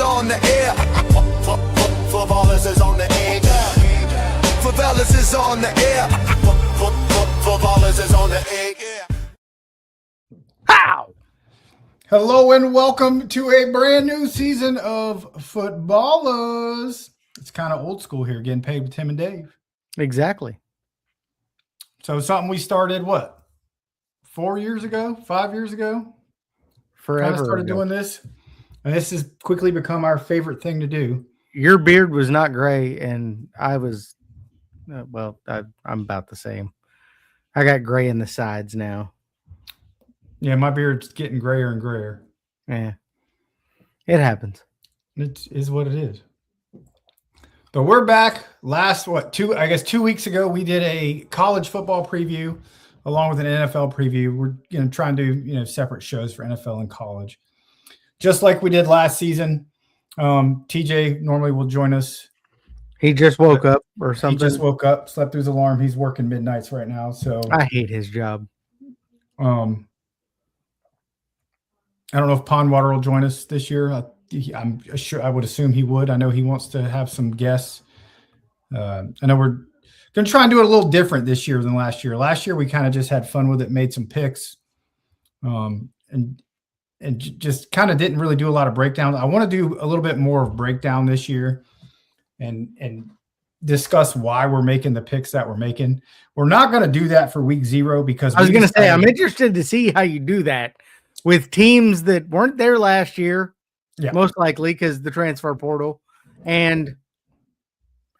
on the air. Footballers is on the air. Footballers is on the air. Footballers is on the air. How? Hello and welcome to a brand new season of Footballers. It's kind of old school here, getting paid with Tim and Dave. Exactly. So something we started, 4 years ago, 5 years ago? Forever Kind of started doing this, and this has quickly become our favorite thing to do. Your beard was not gray, and I was, I'm about the same. I got gray in the sides now. Yeah, my beard's getting grayer and grayer. Yeah, it happens. It is what it is. But we're back. Last 2 weeks ago, we did a college football preview along with an NFL preview. We're going to try and do separate shows for NFL and college, just like we did last season. TJ normally will join us. He just woke up or something. He just woke up, slept through his alarm. He's working midnights right now. So I hate his job. I don't know if Pondwater will join us this year. I'm sure. I would assume he would. I know he wants to have some guests. I know we're going to try and do it a little different this year than last year. Last year we kind of just had fun with it, made some picks, and just kind of didn't really do a lot of breakdowns. I want to do a little bit more of breakdown this year, and discuss why we're making the picks that we're making. We're not going to do that for week 0 because I was going to say I'm interested to see how you do that with teams that weren't there last year, most likely because the transfer portal. And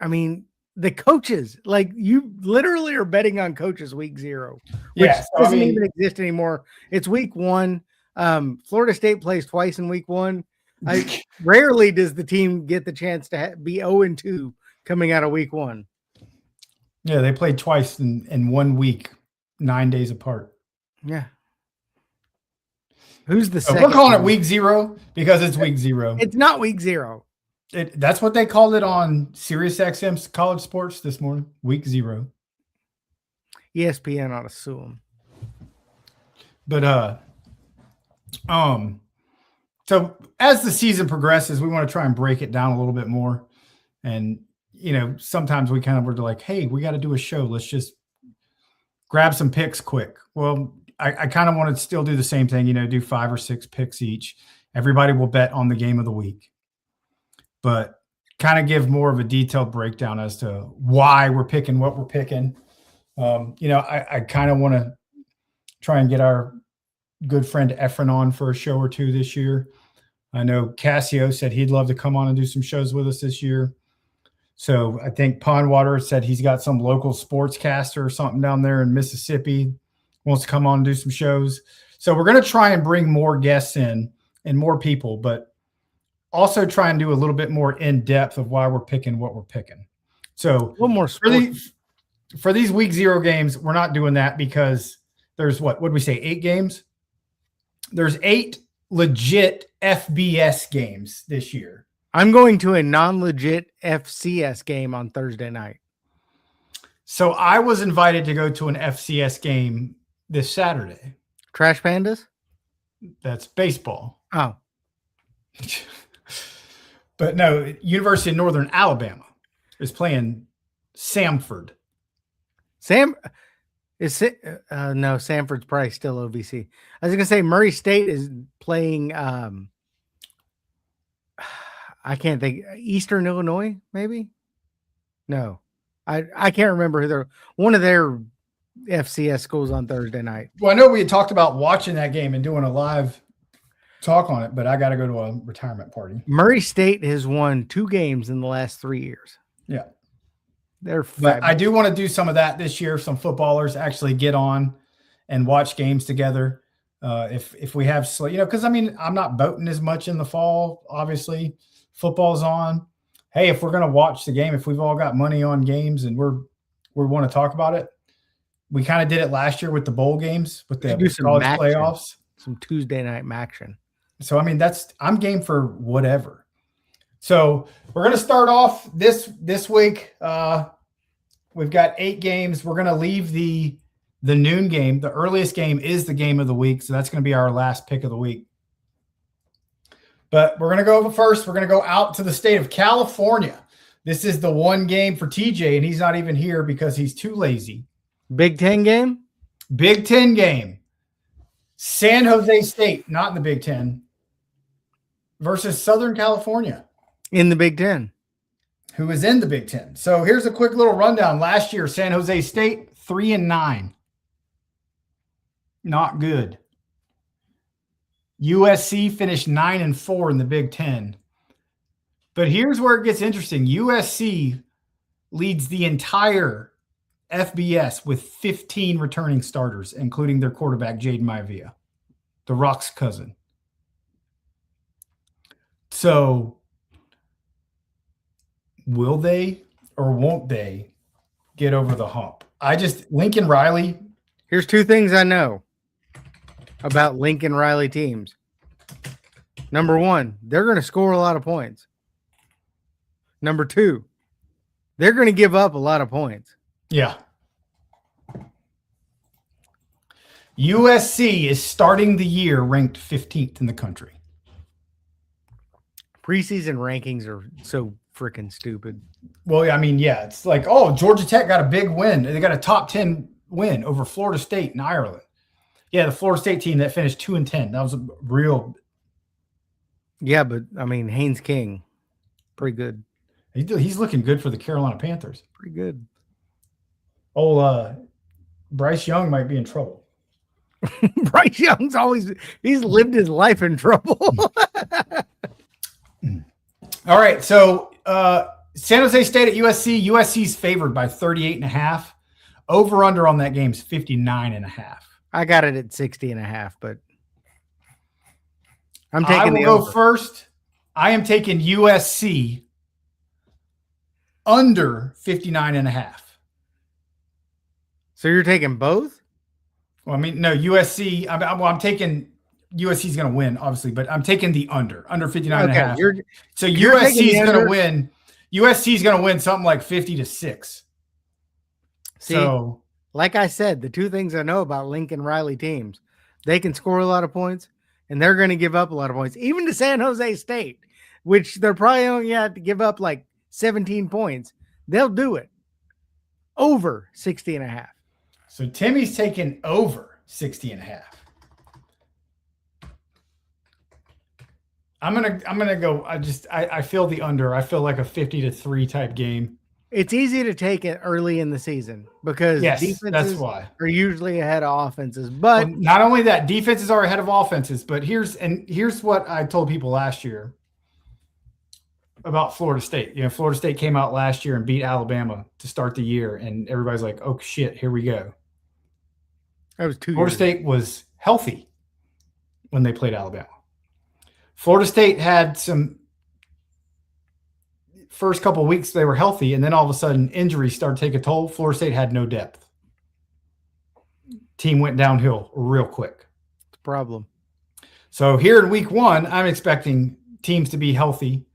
I mean, the coaches, like you literally are betting on coaches week 0, which doesn't even exist anymore. It's week 1. Florida State plays twice in week 1. Rarely does the team get the chance to be 0-2 coming out of week 1. Yeah, they played twice in 1 week, 9 days apart. Yeah. Who's the second? We're calling it week 0 because it's week 0. It's not week 0. That's what they called it on SiriusXM's College Sports this morning. Week 0. ESPN ought to sue them. But so as the season progresses, we want to try and break it down a little bit more. And sometimes we kind of were like, hey, we got to do a show. Let's just grab some picks quick. Well, I kind of want to still do the same thing, do 5 or 6 picks each. Everybody will bet on the game of the week, but kind of give more of a detailed breakdown as to why we're picking what we're picking. I kind of want to try and get our good friend Efren on for a show or 2 this year. I know Cassio said he'd love to come on and do some shows with us this year. So I think Pondwater said he's got some local sportscaster or something down there in Mississippi, wants to come on and do some shows. So we're going to try and bring more guests in and more people, but also try and do a little bit more in depth of why we're picking what we're picking. So one more for these week 0 games, we're not doing that because there's what did we say? 8 games. There's 8 legit FBS games this year. I'm going to a non-legit FCS game on Thursday night. So I was invited to go to an FCS game this Saturday. Trash Pandas? That's baseball. Oh. But no, University of Northern Alabama is playing Samford. No, Samford's probably still OVC. I was going to say Murray State is playing I can't think. Eastern Illinois, maybe? No. I can't remember who one of their FCS schools on Thursday night. Well, I know we had talked about watching that game and doing a live talk on it, but I got to go to a retirement party. Murray State has won 2 games in the last 3 years. Yeah. But I do want to do some of that this year. Some footballers actually get on and watch games together. If we have, because I'm not boating as much in the fall. Obviously, football's on. Hey, if we're going to watch the game, if we've all got money on games and we want to talk about it, we kind of did it last year with the bowl games, with the college playoffs, some Tuesday night action. So I'm game for whatever. So we're going to start off this week. We've got 8 games. We're going to leave the noon game. The earliest game is the game of the week. So that's going to be our last pick of the week. But we're going to go first. We're going to go out to the state of California. This is the one game for TJ, and he's not even here because he's too lazy. Big Ten game? Big Ten game. San Jose State, not in the Big Ten, versus Southern California. In the Big Ten. Who is in the Big Ten. So here's a quick little rundown. Last year, San Jose State, 3-9. Not good. USC finished 9-4 in the Big Ten. But here's where it gets interesting. USC leads the entire FBS with 15 returning starters, including their quarterback, Jaden Maivia, the Rock's cousin. So will they or won't they get over the hump? Lincoln Riley. Here's two things I know about Lincoln Riley teams. Number one, they're going to score a lot of points. Number two, they're going to give up a lot of points. Yeah. USC is starting the year ranked 15th in the country. Preseason rankings are so freaking stupid. Well, I mean, yeah, it's like, oh, Georgia Tech got a big win. They got a top 10 win over Florida State in Ireland. Yeah, the Florida State team that finished 2-10. That was a real. Yeah, but I mean, Haynes King, pretty good. He's looking good for the Carolina Panthers. Pretty good. Oh, Bryce Young might be in trouble. Bryce Young's he's lived his life in trouble. All right, so San Jose State at USC. USC's favored by 38.5. Over under on that game's 59.5. I got it at 60.5, but I'm taking I will the go over. first. I am taking USC under 59.5. So you're taking both? Well, I mean, no, USC. I'm taking USC's going to win, obviously, but I'm taking the under 59.5. Okay, so you're USC is taking the going to under? win. USC is going to win something like 50-6. See, So, like I said, the two things I know about Lincoln Riley teams, they can score a lot of points, and they're going to give up a lot of points, even to San Jose State, which they're probably only have to give up like 17 points. They'll do it. Over 60.5. so Timmy's taking over 60.5. I'm gonna go. I feel the under. I feel like a 50-3 type game. It's easy to take it early in the season because Yes, defenses that's why. are usually ahead of offenses. But Well, not only that, defenses are ahead of offenses. But here's what I told people last year about Florida State. You know, Florida State came out last year and beat Alabama to start the year, and everybody's like, "Oh shit, here we go." that was 2 Florida years. State was healthy when they played Alabama. Florida State had some first couple of weeks they were healthy, and then all of a sudden injuries started to take a toll. Florida State had no depth. Team went downhill real quick. It's a problem. So here in week one, I'm expecting teams to be healthy.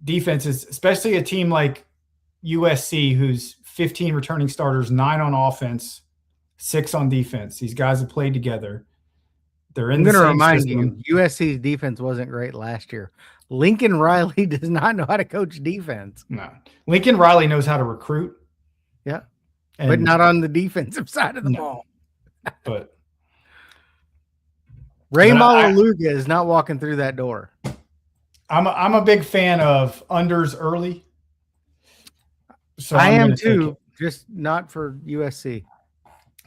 Defenses, especially a team like USC, who's 15 returning starters, 9 on offense, 6 on defense. These guys have played together. They're in I'm the going to same remind system. you, USC's defense wasn't great last year. Lincoln Riley does not know how to coach defense. No. Lincoln Riley knows how to recruit. Yeah. And, But not on the defensive side of the No. ball. but Ray But I- Malaluga is not walking through that door. I'm a big fan of unders early. So I I'm am gonna take too, it. just not for USC.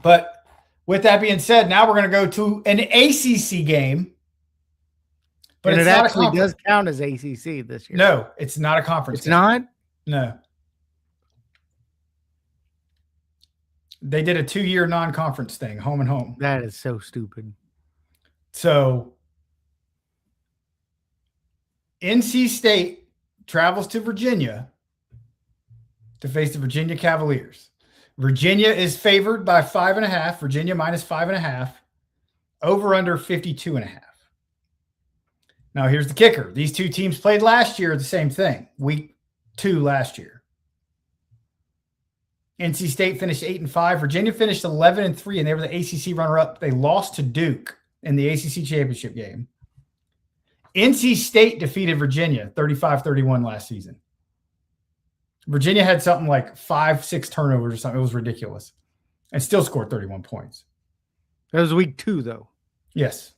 But with that being said, now we're going to go to an ACC game. But And it's it not a actually conference. does count as ACC this year. No, it's not a conference. It's game. not? No. They did a 2-year non-conference thing, home and home. That is so stupid. So NC State travels to Virginia to face the Virginia Cavaliers. Virginia is favored by 5.5. Virginia minus 5.5. Over under 52.5. Now here's the kicker. These two teams played last year the same thing. Week 2 last year. NC State finished 8-5. Virginia finished 11-3, and they were the ACC runner-up. They lost to Duke in the ACC championship game. NC State defeated Virginia 35-31 last season. Virginia had something like 5-6 turnovers or something. It was ridiculous. And still scored 31 points. That was week 2, though. Yes.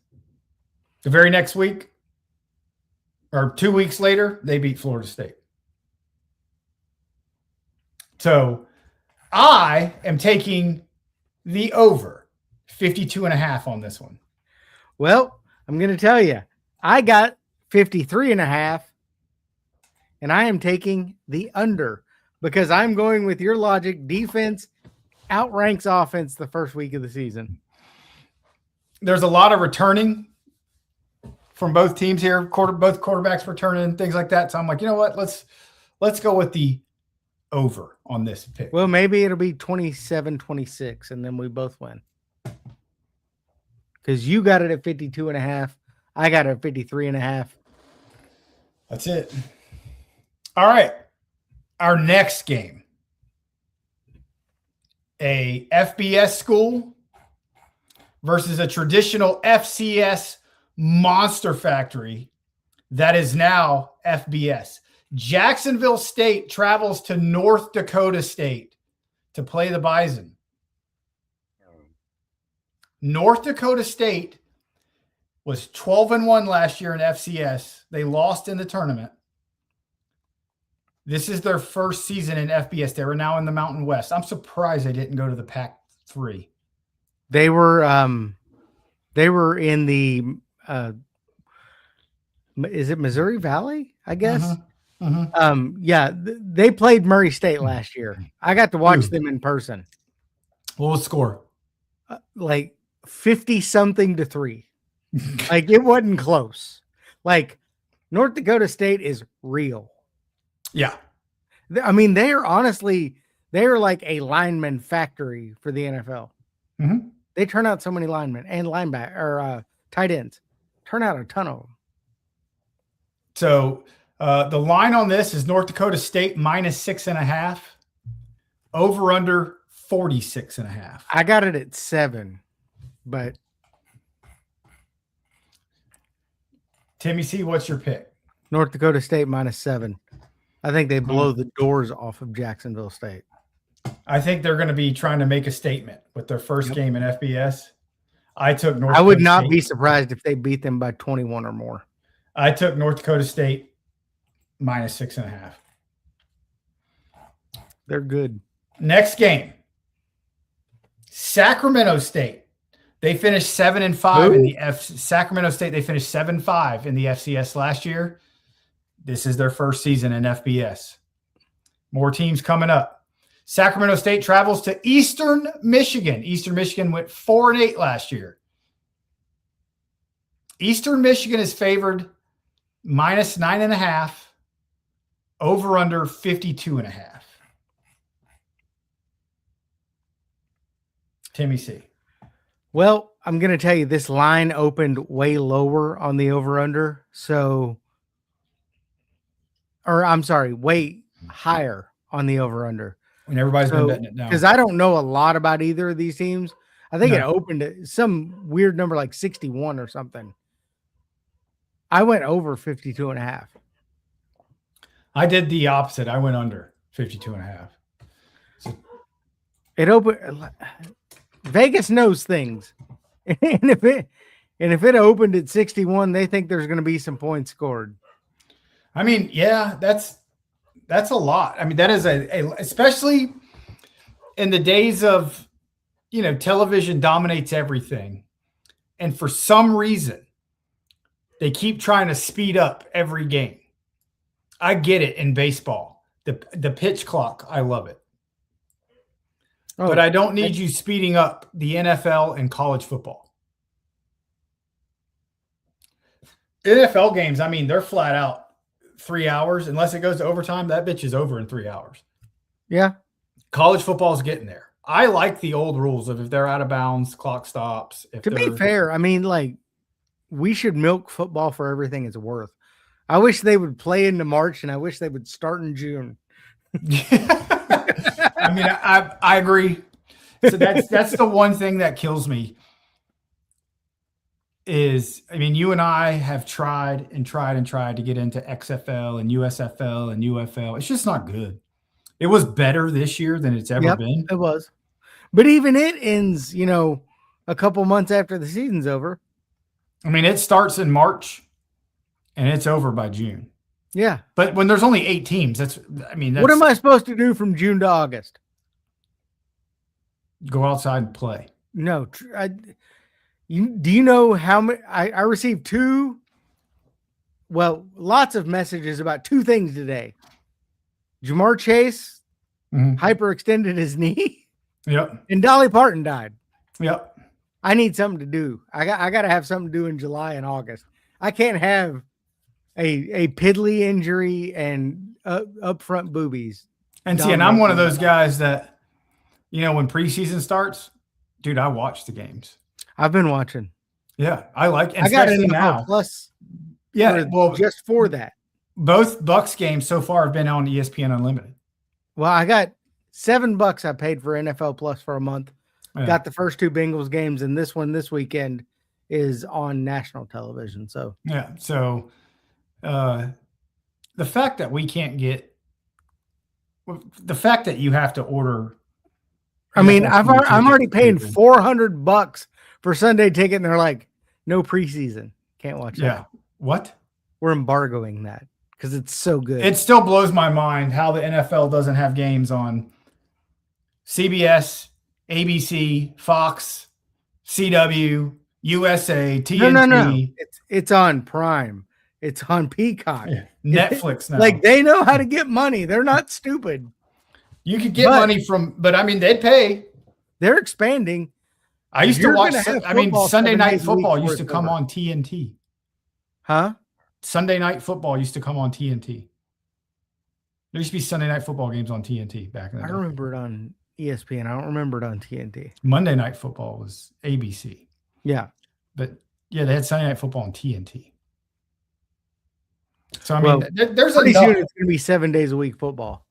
The very next week, or 2 weeks later, they beat Florida State. So I am taking the over 52.5 on this one. Well, I'm going to tell you, I got 53.5, and I am taking the under because I'm going with your logic. Defense outranks offense the first week of the season. There's a lot of returning from both teams here. Both quarterbacks returning, things like that. So I'm like, you know what? Let's go with the over on this pick. Well, maybe it'll be 27-26, and then we both win. Because you got it at 52.5. I got it at 53.5. That's it. All right. Our next game. A FBS school versus a traditional FCS monster factory that is now FBS. Jacksonville State travels to North Dakota State to play the Bison. North Dakota State was 12-1 last year in FCS. They lost in the tournament. This is their first season in FBS. They were now in the Mountain West. I'm surprised they didn't go to the Pac-3. They were in the is it Missouri Valley? I guess. Yeah, they played Murray State last year. I got to watch them in person. What was the score? Like 50-something to 3. Like it wasn't close. Like North Dakota State is real. Yeah. I mean, they're like a lineman factory for the NFL. Mm-hmm. They turn out so many linemen and linebacker or tight ends. Turn out a ton of them. So the line on this is North Dakota State -6.5. Over under 46.5. I got it at 7, but Timmy C, what's your pick? North Dakota State -7. I think they blow the doors off of Jacksonville State. I think they're going to be trying to make a statement with their first game in FBS. I took North. I would Dakota not State. be surprised if they beat them by 21 or more. I took North Dakota State -6.5. They're good. Next game, Sacramento State. They finished 7-5 in the Sacramento State. They finished 7-5 in the FCS last year. This is their first season in FBS. More teams coming up. Sacramento State travels to Eastern Michigan. Eastern Michigan went 4-8 last year. Eastern Michigan is favored -9.5. Over under 52.5. Timmy C. Well, I'm going to tell you this line opened way lower on the over-under. Way higher on the over-under. And everybody's been betting it down. Because I don't know a lot about either of these teams. I think it opened at some weird number like 61 or something. I went over 52.5. I did the opposite. I went under 52.5. It opened. Vegas knows things, and if it opened at 61, they think there's going to be some points scored. I mean, yeah, that's a lot. I mean, that is especially in the days of, television dominates everything, and for some reason, they keep trying to speed up every game. I get it in baseball, the pitch clock. I love it. But I don't need you speeding up the NFL and college football. NFL games, I mean, they're flat out 3 hours. Unless it goes to overtime, that bitch is over in 3 hours. Yeah. College football's getting there. I like the old rules of if they're out of bounds, clock stops. To be fair, I mean, like, we should milk football for everything it's worth. I wish they would play into March, and I wish they would start in June. I mean, I agree. So that's the one thing that kills me. is, I mean, you and I have tried to get into XFL and USFL and UFL. It's just not good. It was better this year than it's ever been. It was. But even it ends, a couple months after the season's over. I mean, it starts in March and it's over by June. Yeah. But when there's only 8 teams, what am I supposed to do from June to August? Go outside and play. No. Do you know how many? I received lots of messages about 2 things today. Jamar Chase hyperextended his knee. Yep. And Dolly Parton died. Yep. I need something to do. I got to have something to do in July and August. I can't have a piddly injury and up front boobies. And see, and I'm one of those guys that, when preseason starts, dude, I watch the games. I've been watching. Yeah, I like. And I got an now. Plus. Yeah, just for that. Both Bucks games so far have been on ESPN Unlimited. Well, I got $7 I paid for NFL Plus for a month. Yeah. Got the first 2 Bengals games, and this one this weekend is on national television. So yeah, so the fact that we can't get the fact that you have to order. I mean, I'm already paying $400 for Sunday ticket, and they're like, no preseason, can't watch that. Yeah, what? We're embargoing that because it's so good. It still blows my mind how the NFL doesn't have games on CBS, ABC, Fox, CW, USA, TNT. No. It's on Prime. It's on Peacock. Yeah. Netflix now. Like, they know how to get money. They're not stupid. You could get money but I mean, they'd pay. They're expanding. I used to watch, Sunday Night Football used to come on TNT. Huh? Sunday Night Football used to come on TNT. There used to be Sunday Night Football games on TNT back in the day. I remember it on ESPN. I don't remember it on TNT. Monday Night Football was ABC. Yeah. But yeah, they had Sunday Night Football on TNT. So I mean, there's pretty soon it's going to be 7 days a week football.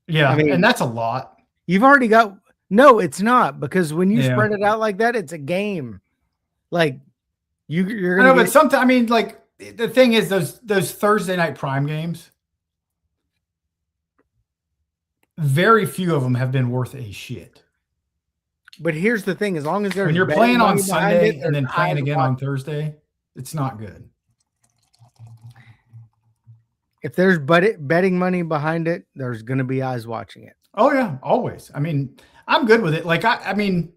Yeah, I mean, and that's a lot. You've already got no, it's not, because when you spread it out like that, it's a game. Like you're gonna but sometimes, I mean, like the thing is those Thursday night prime games, very few of them have been worth a shit. But here's the thing: as long as there's when you're playing on Sunday and then playing again on Thursday, it's not good. If there's betting money behind it, there's going to be eyes watching it. Oh yeah, always. I mean, I'm good with it. Like I mean,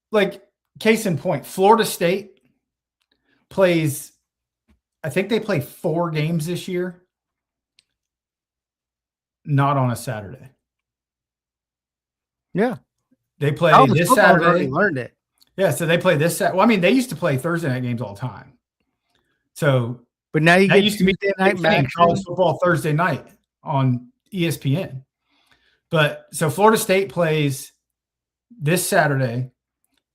like case in point, Florida State plays. I think they play 4 games this year. Not on a Saturday. Yeah. They play this Saturday. Learned it. Yeah, so they play this Saturday. Well, I mean, they used to play Thursday night games all the time. So, but now you get used to be college football Thursday night on ESPN. But so Florida State plays this Saturday,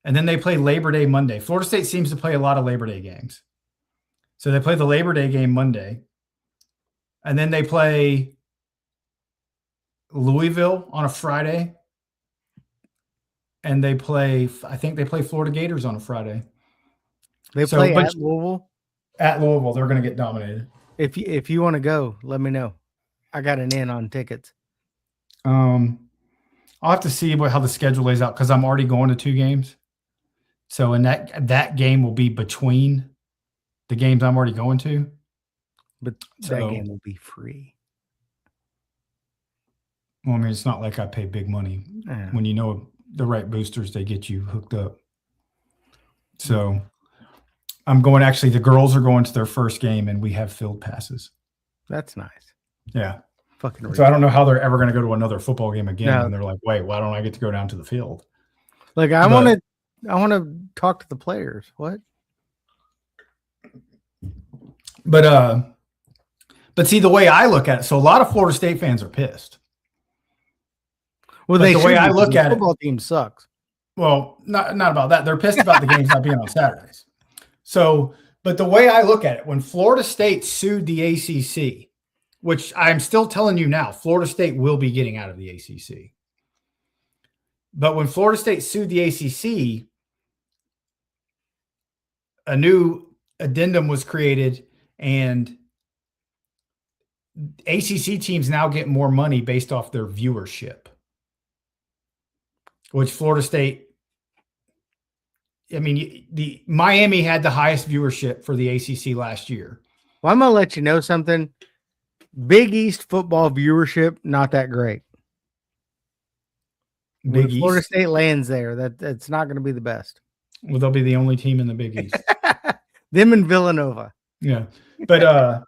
and then they play Labor Day Monday. Florida State seems to play a lot of Labor Day games. So they play the Labor Day game Monday, and then they play Louisville on a Friday, and I think they play Florida Gators on a Friday. They play at Louisville? At Louisville, they're going to get dominated. If you want to go, let me know. I got an in on tickets. I'll have to see how the schedule lays out because I'm already going to 2 games. So, and that game will be between the games I'm already going to. But that game will be free. Well, I mean, it's not like I pay big money. When you know the right boosters, they get you hooked up. So I'm going, actually, the girls are going to their first game and we have field passes. That's nice. Yeah. Fucking so I don't know how they're ever going to go to another football game again. No. And they're like, wait, why don't I get to go down to the field? Like, I want to talk to the players. What? But see, the way I look at it, so a lot of Florida State fans are pissed. Well, the way I look at it, the football team sucks. Well, not about that. They're pissed about the games not being on Saturdays. So, but the way I look at it, when Florida State sued the ACC, which I'm still telling you now, Florida State will be getting out of the ACC. But when Florida State sued the ACC, a new addendum was created, and ACC teams now get more money based off their viewership, which Florida State, I mean, the Miami had the highest viewership for the ACC last year. Well, I'm going to let you know something. Big East football viewership, not that great. When Florida State lands there, that's not going to be the best. Well, they'll be the only team in the Big East. Them and Villanova. Yeah. But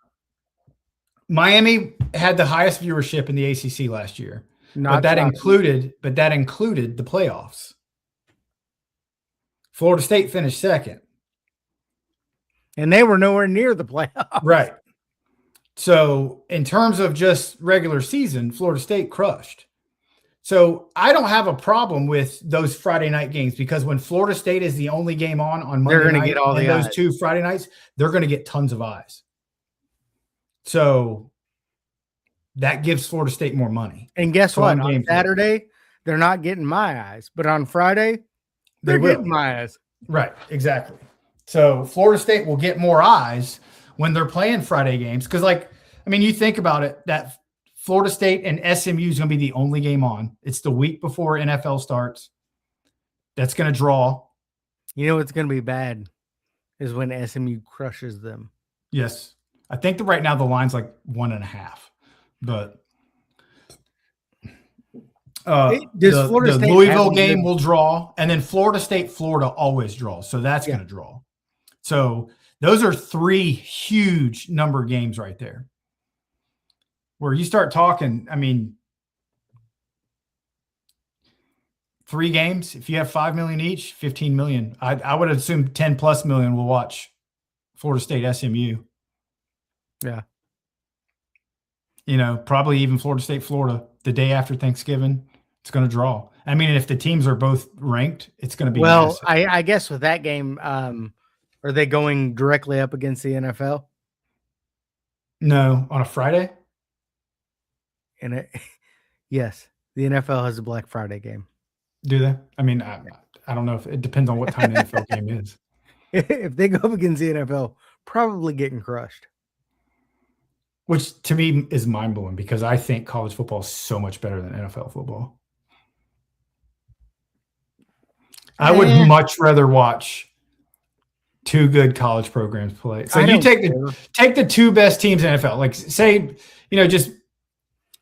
Miami had the highest viewership in the ACC last year. But that included the playoffs. Florida State finished second. And they were nowhere near the playoffs. Right. So in terms of just regular season, Florida State crushed. So I don't have a problem with those Friday night games, because when Florida State is the only game on Monday they're night, get all and the those eyes. 2 Friday nights, they're going to get tons of eyes. So that gives Florida State more money. And guess what? On Saturday, they're not getting my eyes, but on Friday, they're getting my eyes. Right, exactly. So Florida State will get more eyes when they're playing Friday games. Because, you think about it, that Florida State and SMU is going to be the only game on. It's the week before NFL starts. That's going to draw. You know what's going to be bad is when SMU crushes them. Yes. I think that right now the line's like 1.5. But the Louisville game will draw, and then Florida State, Florida always draws. So that's going to draw. So those are 3 huge number games right there. Where you start talking, 3 games, if you have 5 million each, 15 million. I would assume 10 plus million will watch Florida State SMU. Yeah. Probably even Florida State, Florida, the day after Thanksgiving, it's going to draw. If the teams are both ranked, it's going to be massive. I guess with that game, are they going directly up against the NFL? No, on a Friday? Yes, the NFL has a Black Friday game. Do they? I don't know if it depends on what time the NFL game is. If they go up against the NFL, probably getting crushed. Which to me is mind blowing, because I think college football is so much better than NFL football. I would much rather watch 2 good college programs play. So you take the 2 best teams in NFL. Like, say, just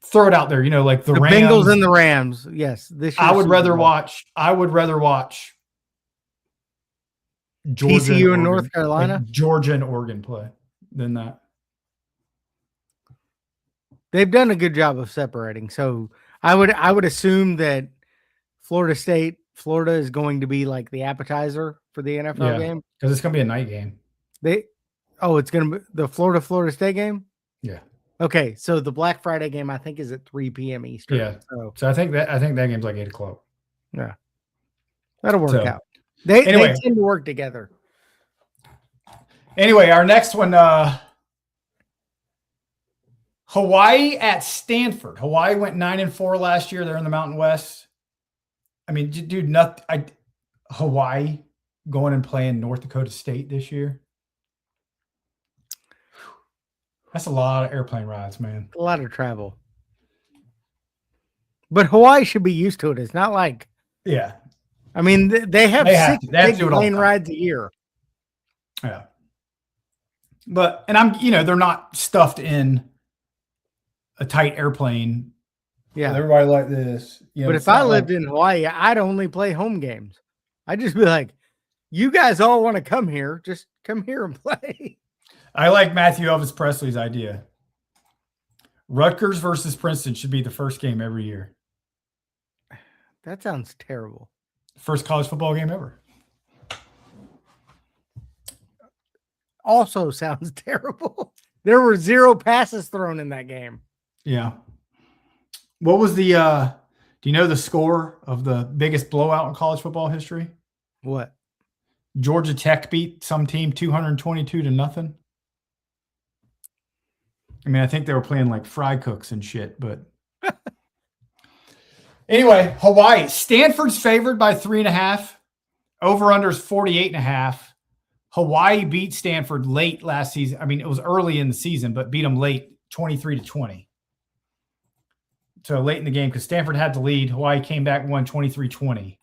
throw it out there. Like the Rams, Bengals and the Rams. Yes, this year I would rather watch Georgia TCU and North Carolina, Georgia and Oregon play than that. They've done a good job of separating. So I would assume that Florida State, Florida is going to be like the appetizer for the NFL game, because it's going to be a night game. It's going to be the Florida State game. Yeah. Okay, so the Black Friday game I think is at 3 p.m. Eastern. Yeah. So I think that game's like 8 o'clock. Yeah. That'll work out. They tend to work together. Anyway, our next one, Hawaii at Stanford. Hawaii went 9-4 last year. They're in the Mountain West. Dude, Hawaii going and playing North Dakota State this year. That's a lot of airplane rides, man. A lot of travel. But Hawaii should be used to it. It's not like, they have 6 big plane rides a year. Yeah. But, they're not stuffed in a tight airplane. Yeah. With everybody like this. But if I lived in Hawaii, I'd only play home games. I'd just be like, you guys all want to come here. Just come here and play. I like Matthew Elvis Presley's idea. Rutgers versus Princeton should be the first game every year. That sounds terrible. First college football game ever. Also sounds terrible. There were 0 passes thrown in that game. Yeah. What was the do you know the score of the biggest blowout in college football history? What? Georgia Tech beat some team 222-0. I think they were playing like fry cooks and shit, but anyway, Hawaii. Stanford's favored by 3.5. Over under is 48.5. Hawaii beat Stanford late last season. I mean, it was early in the season, but beat them late 23-20. So late in the game because Stanford had the lead. Hawaii came back and won 23-20.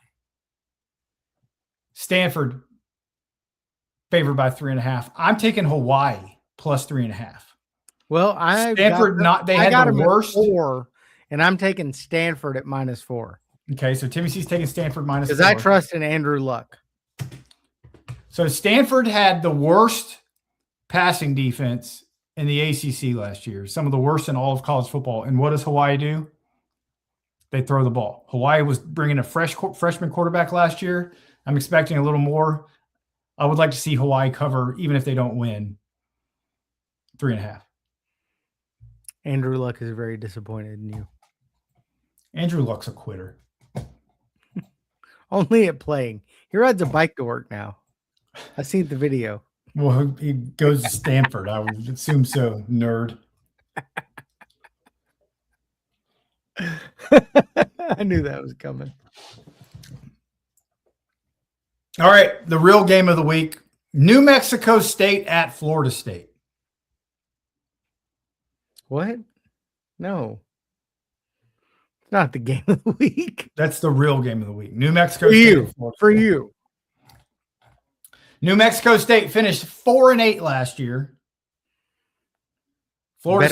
Stanford favored by 3.5. I'm taking Hawaii plus 3.5. Well, Stanford they had the worst 4, and I'm taking Stanford at -4. Okay, so Timmy C's taking Stanford -4. Because I trust in Andrew Luck. So Stanford had the worst passing defense in the ACC last year, some of the worst in all of college football. And what does Hawaii do? They throw the ball. Hawaii was bringing a freshman quarterback last year. I'm expecting a little more. I would like to see Hawaii cover, even if they don't win, 3.5. Andrew Luck is very disappointed in you. Andrew Luck's a quitter. Only at playing. He rides a bike to work now. I seen the video. Well, he goes to Stanford. I would assume so, nerd. I knew that was coming. All right, the real game of the week. New Mexico State at Florida State. What? No. It's not the game of the week. That's the real game of the week. New Mexico For State. you. For you. New Mexico State finished 4-8 last year. Florida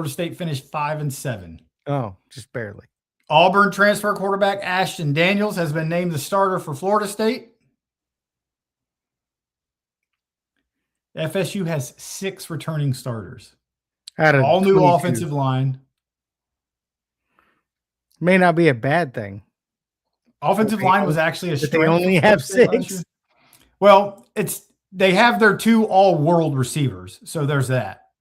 State finished 5-7. Oh, just barely. Auburn transfer quarterback Ashton Daniels has been named the starter for Florida State. FSU has 6 returning starters. All new 22. offensive line. May not be a bad thing. Offensive line was actually a strength. They only have 6. Well, they have their 2 all-world receivers, so there's that.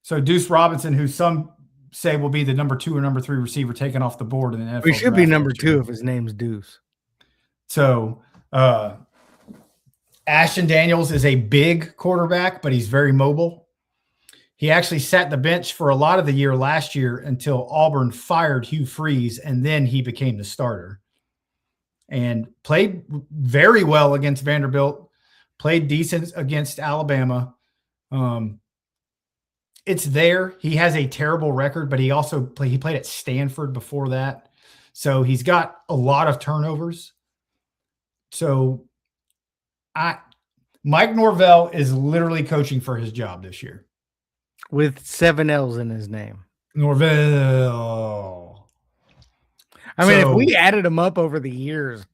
So Deuce Robinson, who some say will be the number 2 or number 3 receiver taken off the board in the NFL. We should be number 2 if his name's Deuce. So Ashton Daniels is a big quarterback, but he's very mobile. He actually sat the bench for a lot of the year last year until Auburn fired Hugh Freeze, and then he became the starter. And played very well against Vanderbilt, played decent against Alabama. It's there. He has a terrible record, but he also played at Stanford before that. So he's got a lot of turnovers. So Mike Norvell is literally coaching for his job this year. With 7 L's in his name. Norvell. I mean, if we added him up over the years,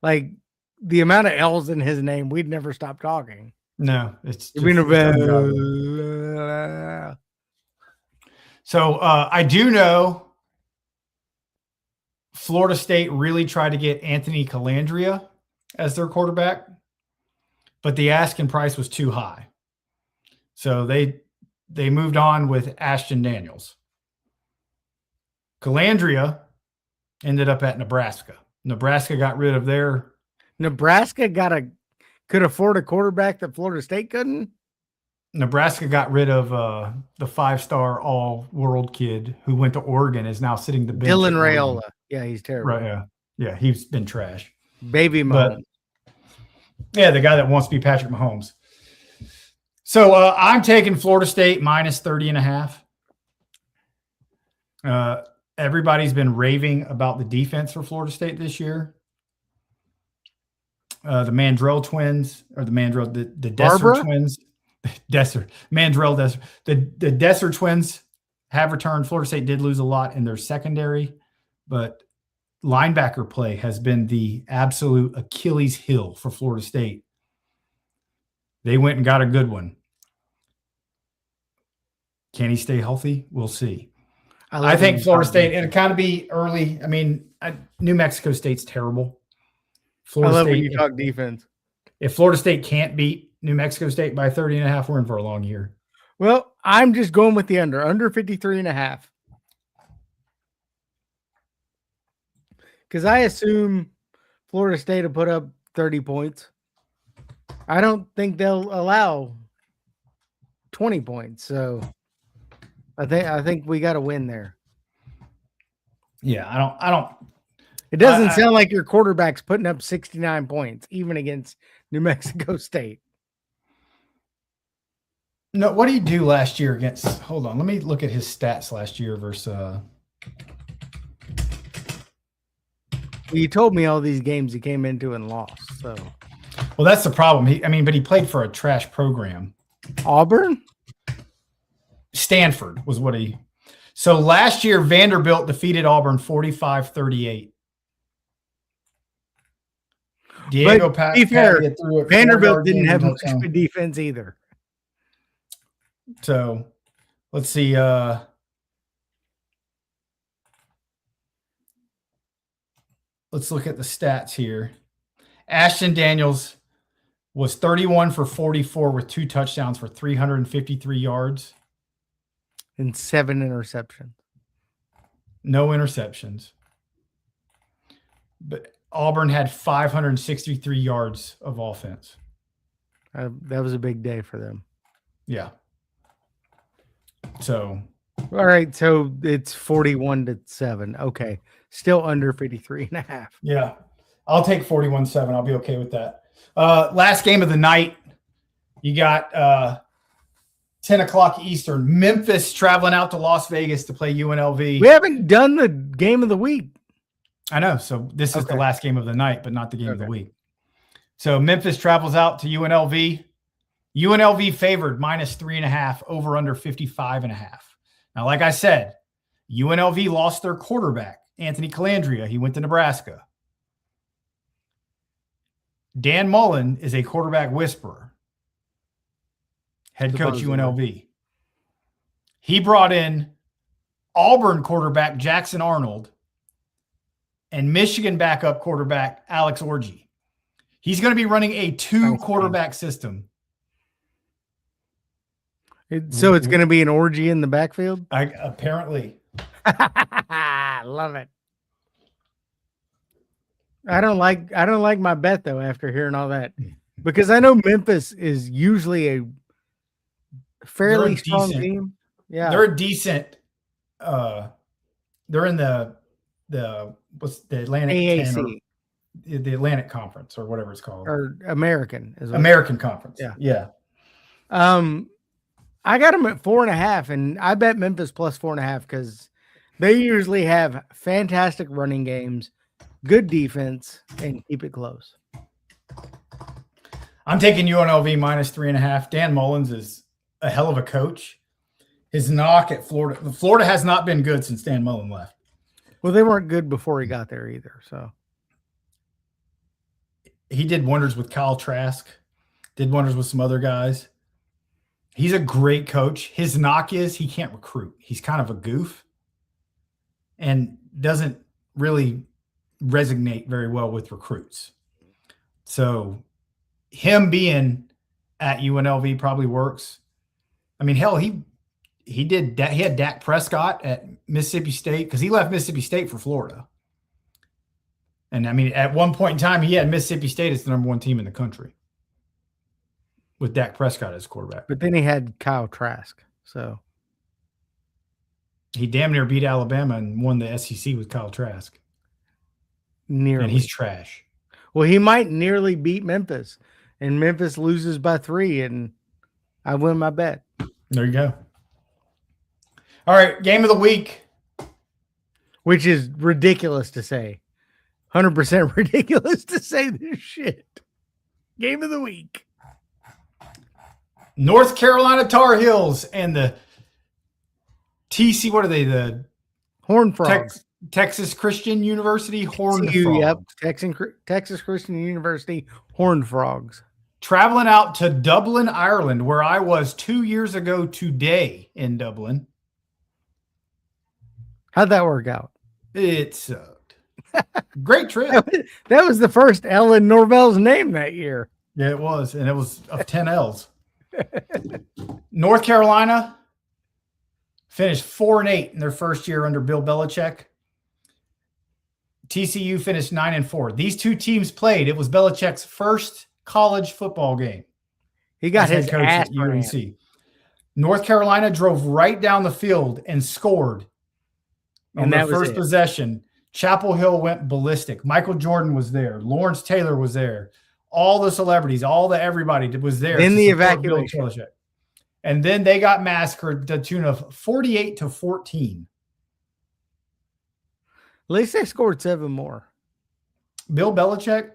like the amount of L's in his name, we'd never stop talking. No, it's just So I do know Florida State really tried to get Anthony Calandria as their quarterback, but the asking price was too high. So they moved on with Ashton Daniels. Calandria ended up at Nebraska. Nebraska got rid of their. Nebraska could afford a quarterback that Florida State couldn't. Nebraska got rid of the 5-star all-world kid who went to Oregon, is now sitting the bench. Dylan Raiola. Yeah, he's terrible. Right, yeah, he's been trash. Baby Mahomes. Yeah, the guy that wants to be Patrick Mahomes. So I'm taking Florida State minus 30.5. Everybody's been raving about the defense for Florida State this year. The Mandrell twins, or the Desser twins. Mandrell Desser. The Desser twins have returned. Florida State did lose a lot in their secondary, but linebacker play has been the absolute Achilles heel for Florida State. They went and got a good one. Can he stay healthy? We'll see. I think Florida State, it'll kind of be early. I mean, New Mexico State's terrible. Florida State, when you talk defense. If Florida State can't beat New Mexico State by 30.5, we're in for a long year. Well, I'm just going with the under 53.5. Because I assume Florida State will put up 30 points. I don't think they'll allow 20 points. So I think we got to win there. Yeah, I don't. It doesn't sound like your quarterback's putting up 69 points, even against New Mexico State. No, what did he do last year against? Hold on, let me look at his stats last year versus. You told me all these games he came into and lost. So, well, that's the problem. But he played for a trash program. Auburn, Stanford was what he. So last year, Vanderbilt defeated Auburn 45-38. Diego but be fair, Vanderbilt didn't have much of a defense either. So let's see. Let's look at the stats here. Ashton Daniels was 31 for 44 with 2 touchdowns for 353 yards. And 7 interceptions. No interceptions. But Auburn had 563 yards of offense. That was a big day for them. Yeah. So. All right. So it's 41-7. Okay. Still under 53.5. Yeah. I'll take 41-7. I'll be okay with that. Last game of the night. You got 10 o'clock Eastern. Memphis traveling out to Las Vegas to play UNLV. We haven't done the game of the week. I know. So this is the last game of the night, but not the game of the week. So Memphis travels out to UNLV. UNLV favored -3.5, over under 55.5. Now, like I said, UNLV lost their quarterback, Anthony Calandria. He went to Nebraska. Dan Mullen is a quarterback whisperer. Head coach UNLV. He brought in Auburn quarterback Jackson Arnold and Michigan backup quarterback Alex Orji. He's going to be running a 2-quarterback system. So it's going to be an orgy in the backfield? Apparently. Love it. I don't like my bet though after hearing all that, because I know Memphis is usually a fairly strong team. Yeah, they're a decent. They're in the Atlantic AAC, the Atlantic Conference or whatever it's called, or American Conference. Yeah. I got them at 4.5, and I bet Memphis plus 4.5 because they usually have fantastic running games, good defense, and keep it close. I'm taking UNLV -3.5. Dan Mullins is a hell of a coach. His knock at Florida. Florida has not been good since Dan Mullen left. Well, they weren't good before he got there either. So he did wonders with Kyle Trask, did wonders with some other guys. He's a great coach. His knock is he can't recruit. He's kind of a goof and doesn't really resonate very well with recruits. So him being at UNLV probably works. I mean, hell, he had Dak Prescott at Mississippi State because he left Mississippi State for Florida. And I mean, at one point in time, he had Mississippi State as the #1 team in the country with Dak Prescott as quarterback. But then he had Kyle Trask. So he damn near beat Alabama and won the SEC with Kyle Trask. Nearly. And he's trash. Well, he might nearly beat Memphis, and Memphis loses by 3, and I win my bet. There you go. All right, game of the week. Which is ridiculous to say. 100% ridiculous to say this shit. Game of the week. North Carolina Tar Heels and the TC, what are they? The Horned Frogs. Texas Christian University Horned Frogs. Yep, Texas Christian University Horned Frogs. Traveling out to Dublin, Ireland, where I was 2 years ago today in Dublin. How'd that work out? It sucked. Great trip. That was the first L in Norvell's name that year. Yeah, it was. And it was of 10 L's. North Carolina finished 4-8 in their first year under Bill Belichick. TCU finished 9-4. These two teams played. It was Belichick's first college football game. He got his coach ass at UNC. North Carolina drove right down the field and scored on their first possession. Chapel Hill went ballistic. Michael Jordan was there. Lawrence Taylor was there. all the celebrities, all the everybody was there. In to the support Bill evacuation. Belichick. And then they got massacred to the tune of 48-14. At least they scored 7 more. Bill Belichick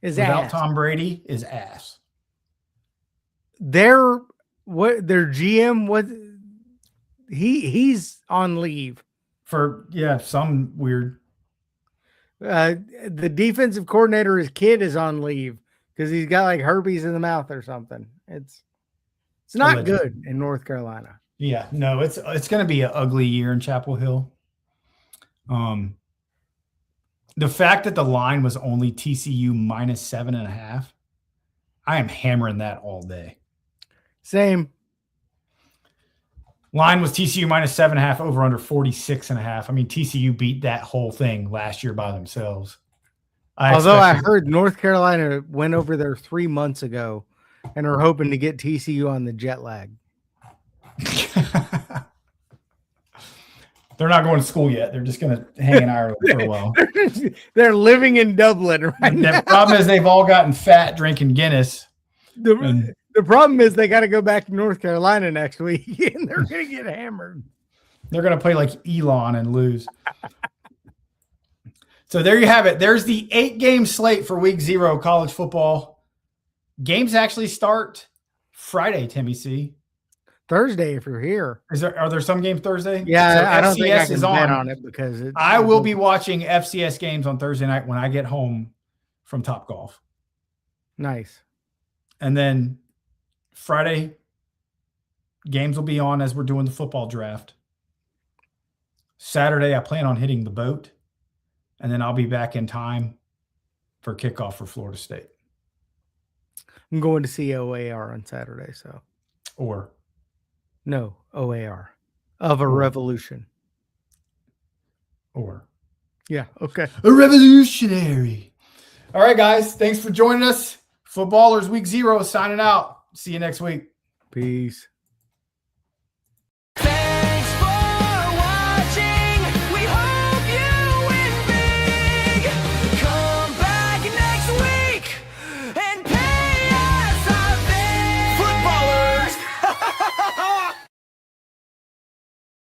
Is without ass. Tom Brady is ass. Their GM was he's on leave For some weird. the defensive coordinator, his kid, is on leave because he's got like herpes in the mouth or something. It's not Allegedly. good in North Carolina. Yeah, no, it's going to be an ugly year in Chapel Hill. The fact that the line was only TCU -7.5, I am hammering that all day. Same. Line was TCU -7.5, over under 46.5. I mean, TCU beat that whole thing last year by themselves. Although I heard North Carolina went over there 3 months ago and are hoping to get TCU on the jet lag. They're not going to school yet. They're just going to hang in Ireland for a while. They're living in Dublin right now. The problem is they've all gotten fat drinking Guinness. The problem is they got to go back to North Carolina next week, and they're going to get hammered. They're going to play like Elon and lose. So there you have it. There's the 8-game slate for week 0 college football. Games actually start Friday, Timmy C. Thursday, if you're here. Are there some games Thursday? Yeah, so I don't think I FCS can is bet on it because I will be watching FCS games on Thursday night when I get home from Topgolf. Nice. And then Friday, games will be on as we're doing the football draft. Saturday, I plan on hitting the boat, and then I'll be back in time for kickoff for Florida State. I'm going to see OAR on Saturday, so. Or no, OAR of a revolution. Or. Yeah, okay. A revolutionary. All right, guys. Thanks for joining us. Footballers Week 0 signing out. See you next week. Peace.